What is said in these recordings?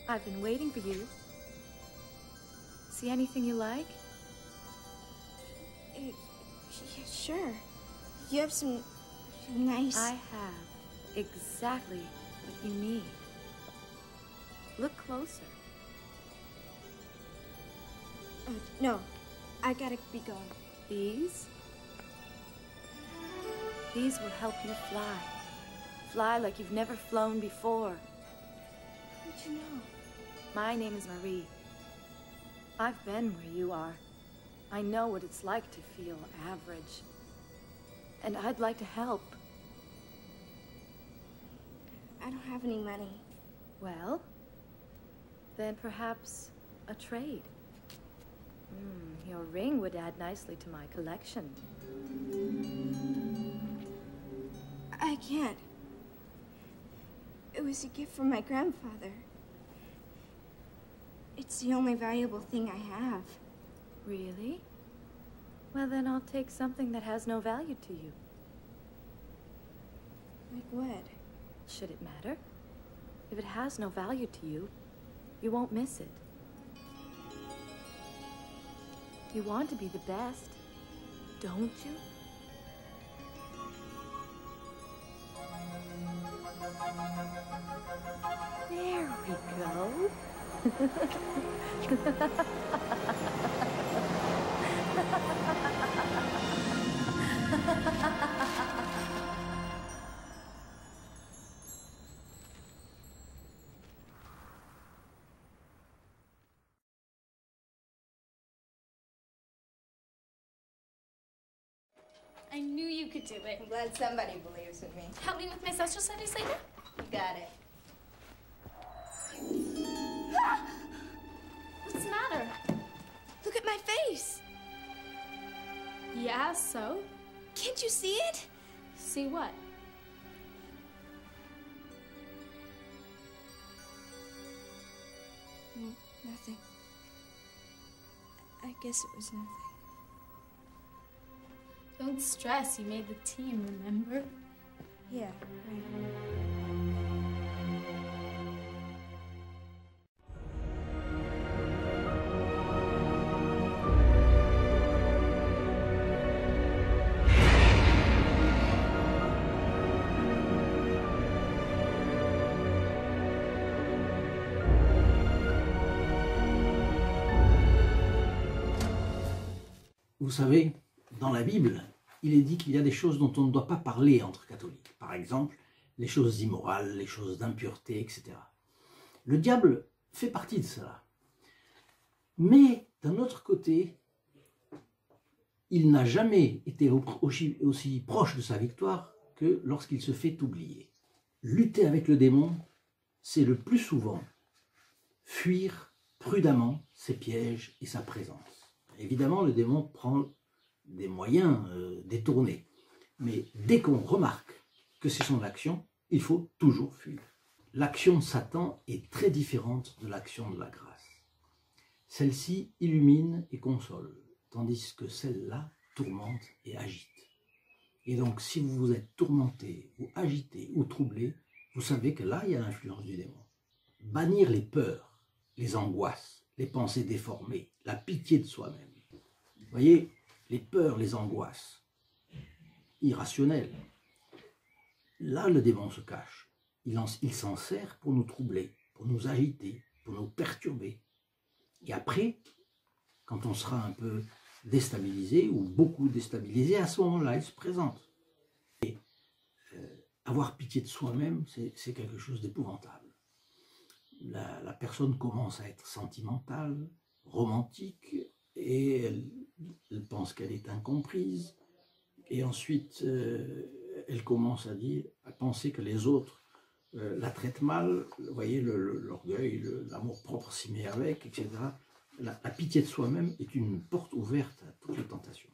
I've been waiting for you. See anything you like? Yeah, sure. You have some nice... I have exactly what you need. Look closer. No. I gotta be going. These? These will help you fly. Fly like you've never flown before. How'd you know? My name is Marie. I've been where you are. I know what it's like to feel average. And I'd like to help. I don't have any money. Well, then perhaps a trade. Your ring would add nicely to my collection. I can't. It was a gift from my grandfather. It's the only valuable thing I have. Really? Well, then I'll take something that has no value to you. Like what? Should it matter? If it has no value to you, you won't miss it. You want to be the best, don't you? There we go. I knew you could do it. I'm glad somebody believes in me. Help me with my social studies later? You got it. What's the matter? Look at my face. Yeah, so? Can't you see it? See what? Nothing. I guess it was nothing. Don't stress, you made the team, remember? Yeah, right. Vous savez, dans la Bible, il est dit qu'il y a des choses dont on ne doit pas parler entre catholiques. Par exemple, les choses immorales, les choses d'impureté, etc. Le diable fait partie de cela. Mais d'un autre côté, il n'a jamais été aussi proche de sa victoire que lorsqu'il se fait oublier. Lutter avec le démon, c'est le plus souvent fuir prudemment ses pièges et sa présence. Évidemment, le démon prend des moyens détournés. Mais dès qu'on remarque que c'est son action, il faut toujours fuir. L'action de Satan est très différente de l'action de la grâce. Celle-ci illumine et console, tandis que celle-là tourmente et agite. Et donc, si vous vous êtes tourmenté, ou agité, ou troublé, vous savez que là, il y a l'influence du démon. Bannir les peurs, les angoisses, les pensées déformées, la pitié de soi-même. Vous voyez, les peurs, les angoisses irrationnelles, là le démon se cache. Il s'en sert pour nous troubler, pour nous agiter, pour nous perturber. Et après, quand on sera un peu déstabilisé ou beaucoup déstabilisé, à ce moment-là, il se présente. Et avoir pitié de soi-même, c'est quelque chose d'épouvantable. La personne commence à être sentimentale, romantique, et elle pense qu'elle est incomprise, et ensuite elle commence à penser que les autres la traitent mal. Vous voyez, l'orgueil, l'amour-propre s'y met avec, etc. La pitié de soi-même est une porte ouverte à toutes les tentations.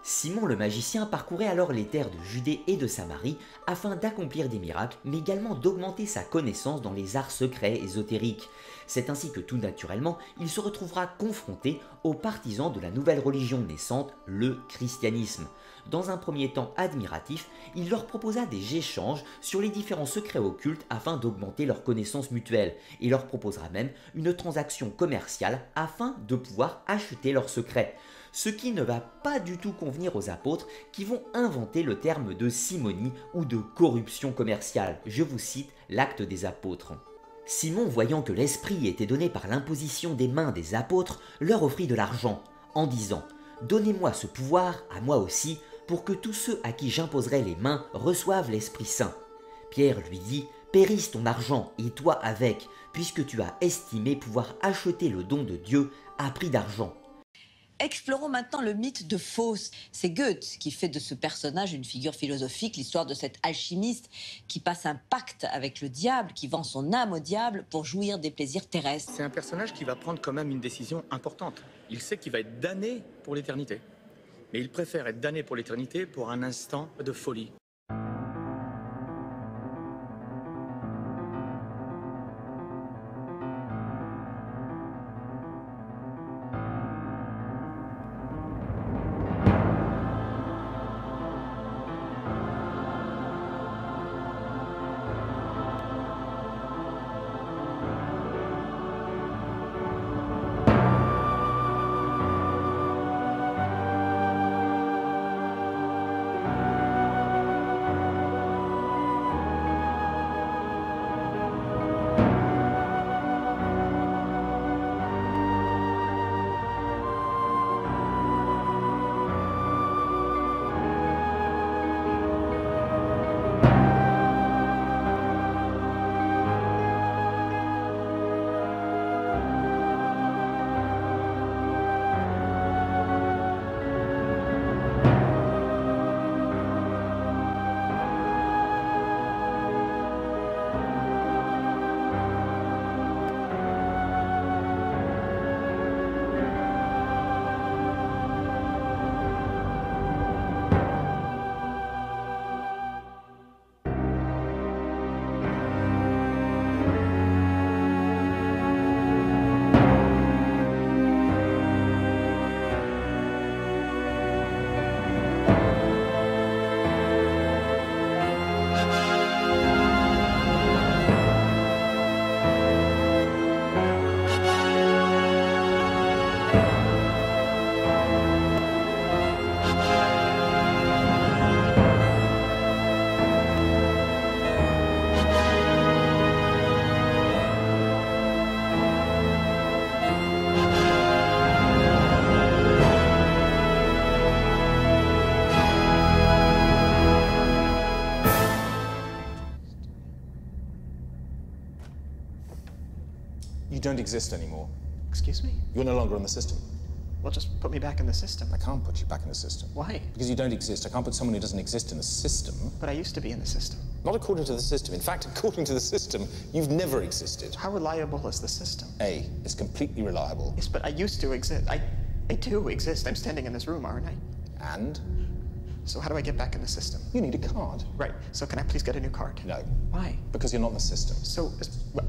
Simon le magicien parcourait alors les terres de Judée et de Samarie afin d'accomplir des miracles, mais également d'augmenter sa connaissance dans les arts secrets ésotériques. C'est ainsi que tout naturellement, il se retrouvera confronté aux partisans de la nouvelle religion naissante, le christianisme. Dans un premier temps admiratif, il leur proposa des échanges sur les différents secrets occultes afin d'augmenter leurs connaissances mutuelles, et leur proposera même une transaction commerciale afin de pouvoir acheter leurs secrets. Ce qui ne va pas du tout convenir aux apôtres qui vont inventer le terme de simonie ou de corruption commerciale. Je vous cite l'Acte des apôtres. Simon, voyant que l'esprit était donné par l'imposition des mains des apôtres, leur offrit de l'argent, en disant « Donnez-moi ce pouvoir, à moi aussi, pour que tous ceux à qui j'imposerai les mains reçoivent l'Esprit Saint. » Pierre lui dit « Périsse ton argent, et toi avec, puisque tu as estimé pouvoir acheter le don de Dieu à prix d'argent. » Explorons maintenant le mythe de Faust. C'est Goethe qui fait de ce personnage une figure philosophique, l'histoire de cet alchimiste qui passe un pacte avec le diable, qui vend son âme au diable pour jouir des plaisirs terrestres. C'est un personnage qui va prendre quand même une décision importante. Il sait qu'il va être damné pour l'éternité. Mais il préfère être damné pour l'éternité pour un instant de folie. You don't exist anymore. Excuse me? You're no longer on the system. Well, just put me back in the system. I can't put you back in the system. Why? Because you don't exist. I can't put someone who doesn't exist in the system. But I used to be in the system. Not according to the system. In fact, according to the system, you've never existed. How reliable is the system? A, it's completely reliable. Yes, but I used to exist. I do exist. I'm standing in this room, aren't I? And? So how do I get back in the system? You need a card. Right. So can I please get a new card? No. Why? Because you're not in the system. So, well,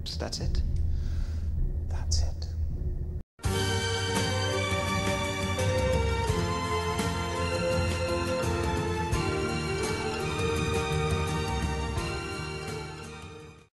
so that's it?